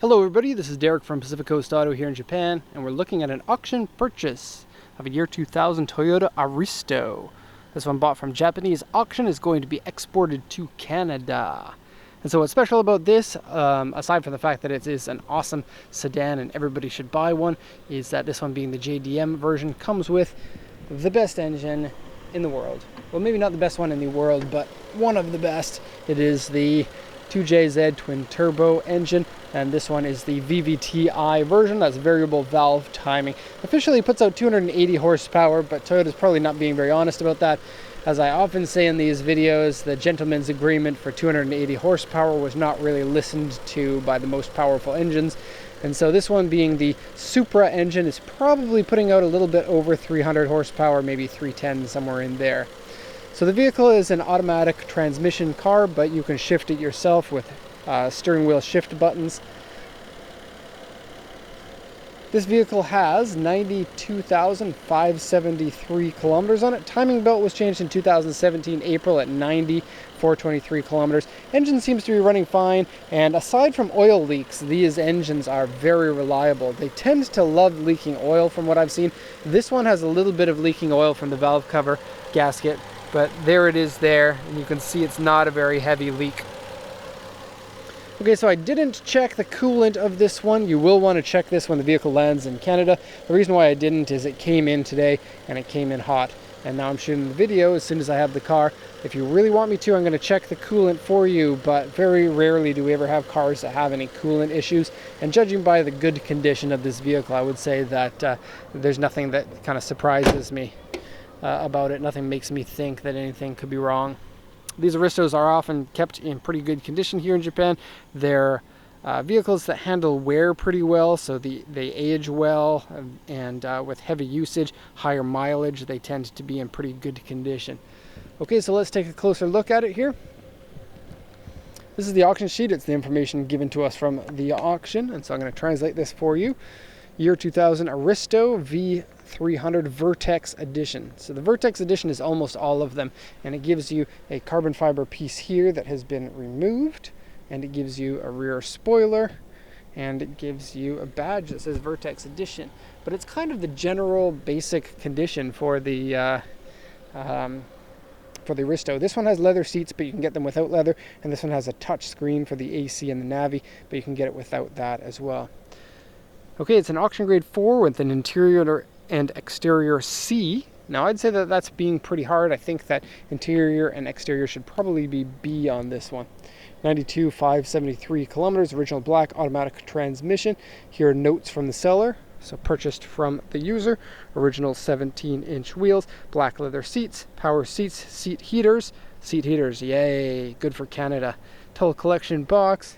Hello everybody, this is Derek from Pacific Coast Auto here in Japan, and we're looking at an auction purchase of a year 2000 Toyota Aristo. This one bought from Japanese auction is going to be exported to Canada. And so what's special about this, aside from the fact that it is an awesome sedan and everybody should buy one, is that this one, being the JDM version, comes with the best engine in the world. Well, maybe not the best one in the world, but one of the best. It is the 2JZ twin turbo engine, and this one is the VVTi version. That's variable valve timing. Officially puts out 280 horsepower, but Toyota's probably not being very honest about that. As I often say in these videos, the gentleman's agreement for 280 horsepower was not really listened to by the most powerful engines. And so this one, being the Supra engine, is probably putting out a little bit over 300 horsepower, maybe 310, somewhere in there. So the vehicle is an automatic transmission car, but you can shift it yourself with steering wheel shift buttons. This vehicle has 92,573 kilometers on it. Timing belt was changed in 2017 April at 423 kilometers. Engine seems to be running fine, and aside from oil leaks, these engines are very reliable. They tend to love leaking oil from what I've seen. This one has a little bit of leaking oil from the valve cover gasket, but there it is there, and you can see it's not a very heavy leak. Okay, so I didn't check the coolant of this one. You will want to check this when the vehicle lands in Canada. The reason why I didn't is it came in today and it came in hot. And now I'm shooting the video as soon as I have the car. If you really want me to, I'm going to check the coolant for you, but very rarely do we ever have cars that have any coolant issues. And judging by the good condition of this vehicle, I would say that there's nothing that kind of surprises me about it. Nothing makes me think that anything could be wrong. These Aristos are often kept in pretty good condition here in Japan. They're vehicles that handle wear pretty well, so they age well, and with heavy usage, higher mileage, they tend to be in pretty good condition. Okay, so let's take a closer look at it here. This is the auction sheet. It's the information given to us from the auction, and so I'm going to translate this for you. Year 2000 Aristo V300 Vertex Edition. So the Vertex Edition is almost all of them, and it gives you a carbon fiber piece here that has been removed, and it gives you a rear spoiler, and it gives you a badge that says Vertex Edition. But it's kind of the general basic condition for the Aristo. This one has leather seats, but you can get them without leather, and this one has a touch screen for the AC and the Navi, but you can get it without that as well. Okay, it's an auction grade 4 with an interior and exterior C. Now I'd say that that's being pretty hard. I think that interior and exterior should probably be B on this one. 92,573 kilometers, original black automatic transmission. Here are notes from the seller. So purchased from the user. Original 17-inch wheels, black leather seats, power seats, seat heaters. Seat heaters, yay, good for Canada. Total collection box.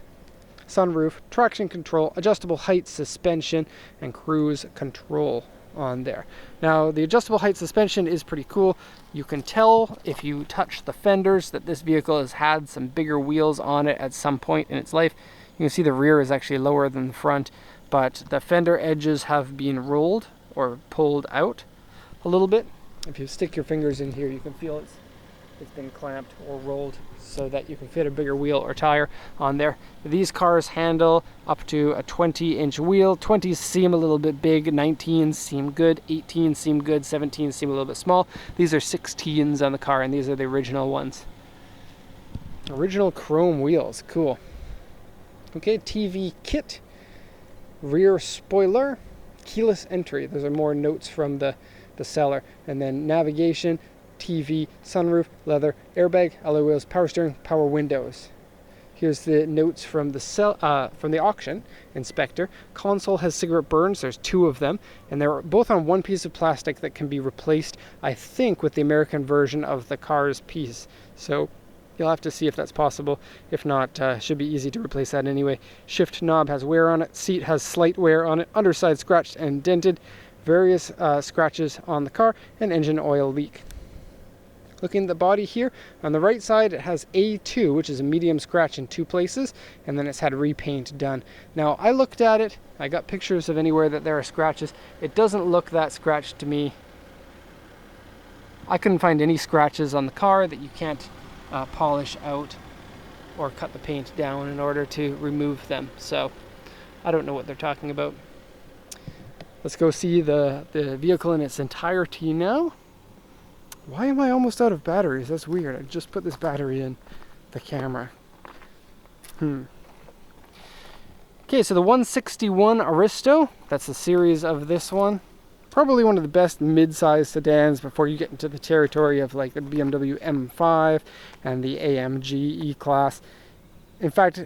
Sunroof, traction control, adjustable height suspension, and cruise control on there. Now, the adjustable height suspension is pretty cool. You can tell if you touch the fenders that this vehicle has had some bigger wheels on it at some point in its life. You can see the rear is actually lower than the front, but the fender edges have been rolled or pulled out a little bit. If you stick your fingers in here, you can feel it's been clamped or rolled so that you can fit a bigger wheel or tire on there. These cars handle up to a 20-inch wheel. 20s seem a little bit big, 19s seem good, 18s seem good, 17s seem a little bit small. These are 16s on the car, and these are the original ones. Original chrome wheels, cool. Okay, TV kit, rear spoiler, keyless entry. Those are more notes from the seller. And then navigation, TV, sunroof, leather, airbag, alloy wheels, power steering, power windows. Here's the notes from the auction inspector. Console has cigarette burns. There's 2 of them, and they're both on one piece of plastic that can be replaced, I think, with the American version of the car's piece. So you'll have to see if that's possible. If not, should be easy to replace that anyway. Shift knob has wear on it. Seat has slight wear on it. Underside scratched and dented. Various scratches on the car, and engine oil leak. Looking at the body here, on the right side it has A2, which is a medium scratch in 2 places, and then it's had repaint done. Now, I looked at it, I got pictures of anywhere that there are scratches. It doesn't look that scratched to me. I couldn't find any scratches on the car that you can't polish out or cut the paint down in order to remove them. So I don't know what they're talking about. Let's go see the vehicle in its entirety now. Why am I almost out of batteries? That's weird. I just put this battery in the camera. Okay, so the 161 Aristo, that's the series of this one. Probably one of the best mid-size sedans before you get into the territory of like the BMW M5 and the AMG E-Class. In fact,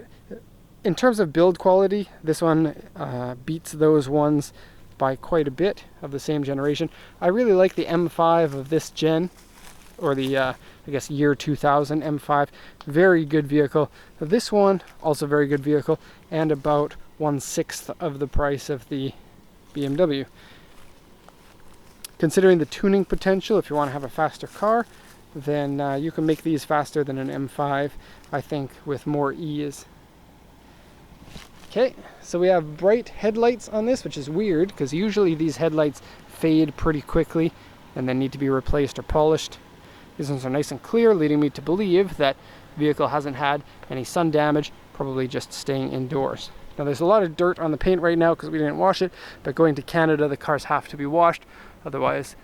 in terms of build quality, this one beats those ones by quite a bit of the same generation. I really like the M5 of this gen, or the I guess year 2000 M5. Very good vehicle. This one also very good vehicle, and about 1/6 of the price of the BMW. Considering the tuning potential, if you want to have a faster car, then you can make these faster than an M5, I think, with more ease. Okay, so we have bright headlights on this, which is weird because usually these headlights fade pretty quickly and then need to be replaced or polished. These ones are nice and clear, leading me to believe that the vehicle hasn't had any sun damage, probably just staying indoors. Now there's a lot of dirt on the paint right now because we didn't wash it, but going to Canada the cars have to be washed, otherwise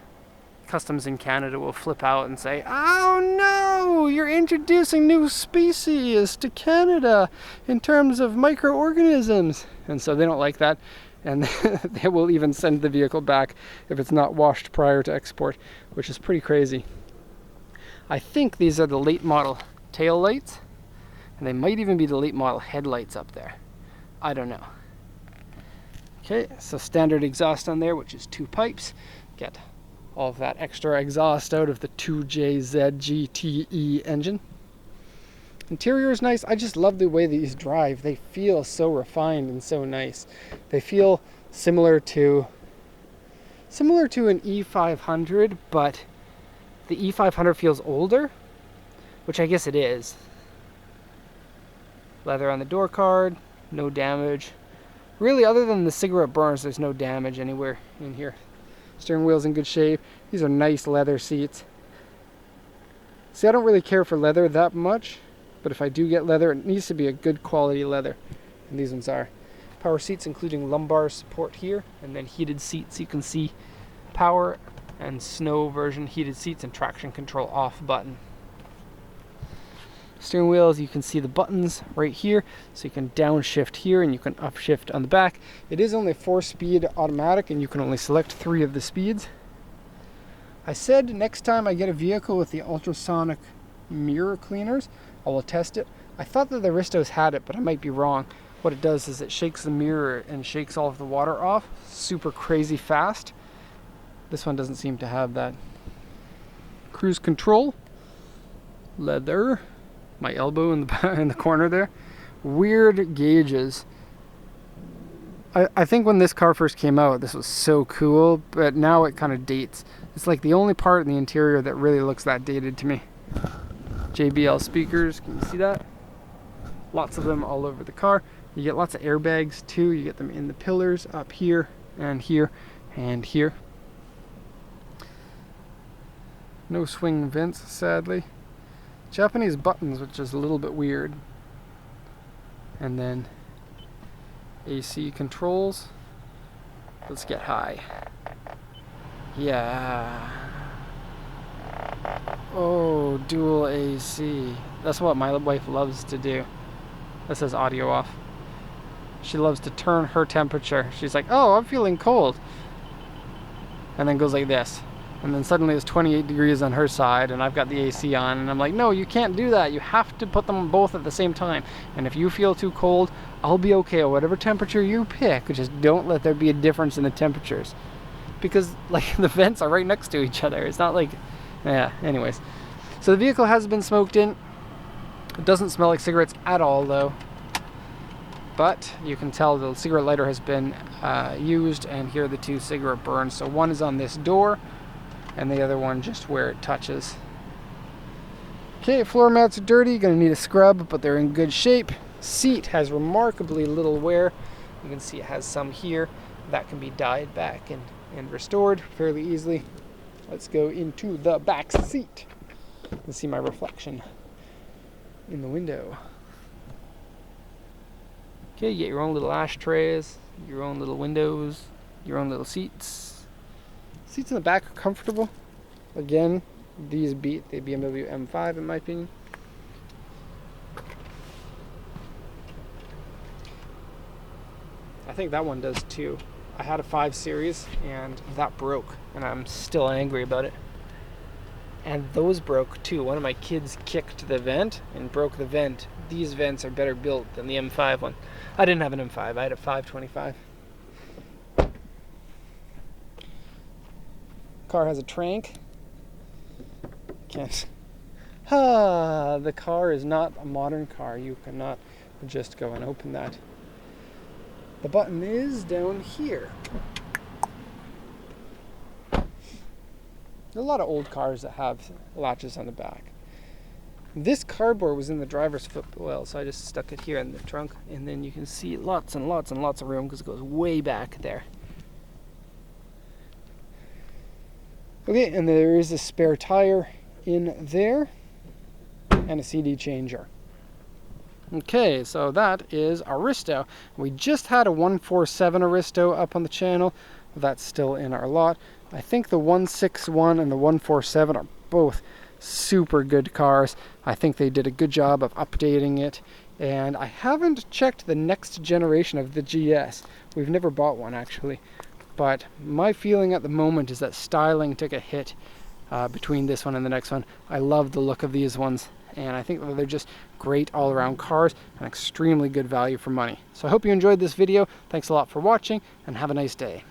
customs in Canada will flip out and say, "Oh no, you're introducing new species to Canada in terms of microorganisms." And so they don't like that, and they will even send the vehicle back if it's not washed prior to export, which is pretty crazy. I think these are the late model tail lights, and they might even be the late model headlights up there. I don't know. Okay, so standard exhaust on there, which is 2 pipes. Get all of that extra exhaust out of the 2JZ GTE engine. Interior is nice. I just love the way these drive. They feel so refined and so nice. They feel similar to an E500, but the E500 feels older, which I guess it is. Leather on the door card, no damage. Really, other than the cigarette burns, there's no damage anywhere in here. Steering wheel's in good shape. These are nice leather seats. See, I don't really care for leather that much, but if I do get leather, it needs to be a good quality leather, and these ones are. Power seats including lumbar support here, and then heated seats. You can see power and snow version heated seats and traction control off button. Steering wheels, you can see the buttons right here, so you can downshift here and you can upshift on the back. It is only 4-speed automatic and you can only select 3 of the speeds. I said next time I get a vehicle with the ultrasonic mirror cleaners, I will test it. I thought that the Aristos had it, but I might be wrong. What it does is it shakes the mirror and shakes all of the water off super crazy fast. This one doesn't seem to have that. Cruise control, leather. My elbow in the corner there. Weird gauges. I think when this car first came out, this was so cool, but now it kind of dates. It's like the only part in the interior that really looks that dated to me. JBL speakers, can you see that? Lots of them all over the car. You get lots of airbags too. You get them in the pillars up here and here and here. No swing vents, sadly. Japanese buttons, which is a little bit weird. And then AC controls. Let's get high. Yeah. Oh, dual AC. That's what my wife loves to do. That says audio off. She loves to turn her temperature. She's like, "Oh, I'm feeling cold." And then goes like this. And then suddenly it's 28 degrees on her side and I've got the AC on, and I'm like, "No, you can't do that. You have to put them both at the same time. And if you feel too cold, I'll be okay at whatever temperature you pick. Just don't let there be a difference in the temperatures." Because like the vents are right next to each other. It's not like, yeah, anyways. So the vehicle has been smoked in. It doesn't smell like cigarettes at all though. But you can tell the cigarette lighter has been used, and here are the 2 cigarette burns. So one is on this door and the other one just where it touches. Okay, floor mats are dirty, gonna need a scrub, but they're in good shape. Seat has remarkably little wear. You can see it has some here. That can be dyed back and restored fairly easily. Let's go into the back seat and see my reflection in the window. Okay, you get your own little ashtrays, your own little windows, your own little seats. Seats in the back are comfortable. Again, these beat the BMW M5 in my opinion. I think that one does too. I had a 5 Series and that broke, and I'm still angry about it. And those broke too. One of my kids kicked the vent and broke the vent. These vents are better built than the M5 one. I didn't have an M5, I had a 525. Car has a trank. Can't. The car is not a modern car. You cannot just go and open that. The button is down here. There are a lot of old cars that have latches on the back. This cardboard was in the driver's footwell, so I just stuck it here in the trunk, and then you can see lots and lots and lots of room because it goes way back there. Okay, and there is a spare tire in there and a CD changer. Okay, so that is Aristo. We just had a 147 Aristo up on the channel. That's still in our lot. I think the 161 and the 147 are both super good cars. I think they did a good job of updating it. And I haven't checked the next generation of the GS. We've never bought one actually. But my feeling at the moment is that styling took a hit between this one and the next one. I love the look of these ones, and I think that they're just great all-around cars and extremely good value for money. So I hope you enjoyed this video. Thanks a lot for watching, and have a nice day.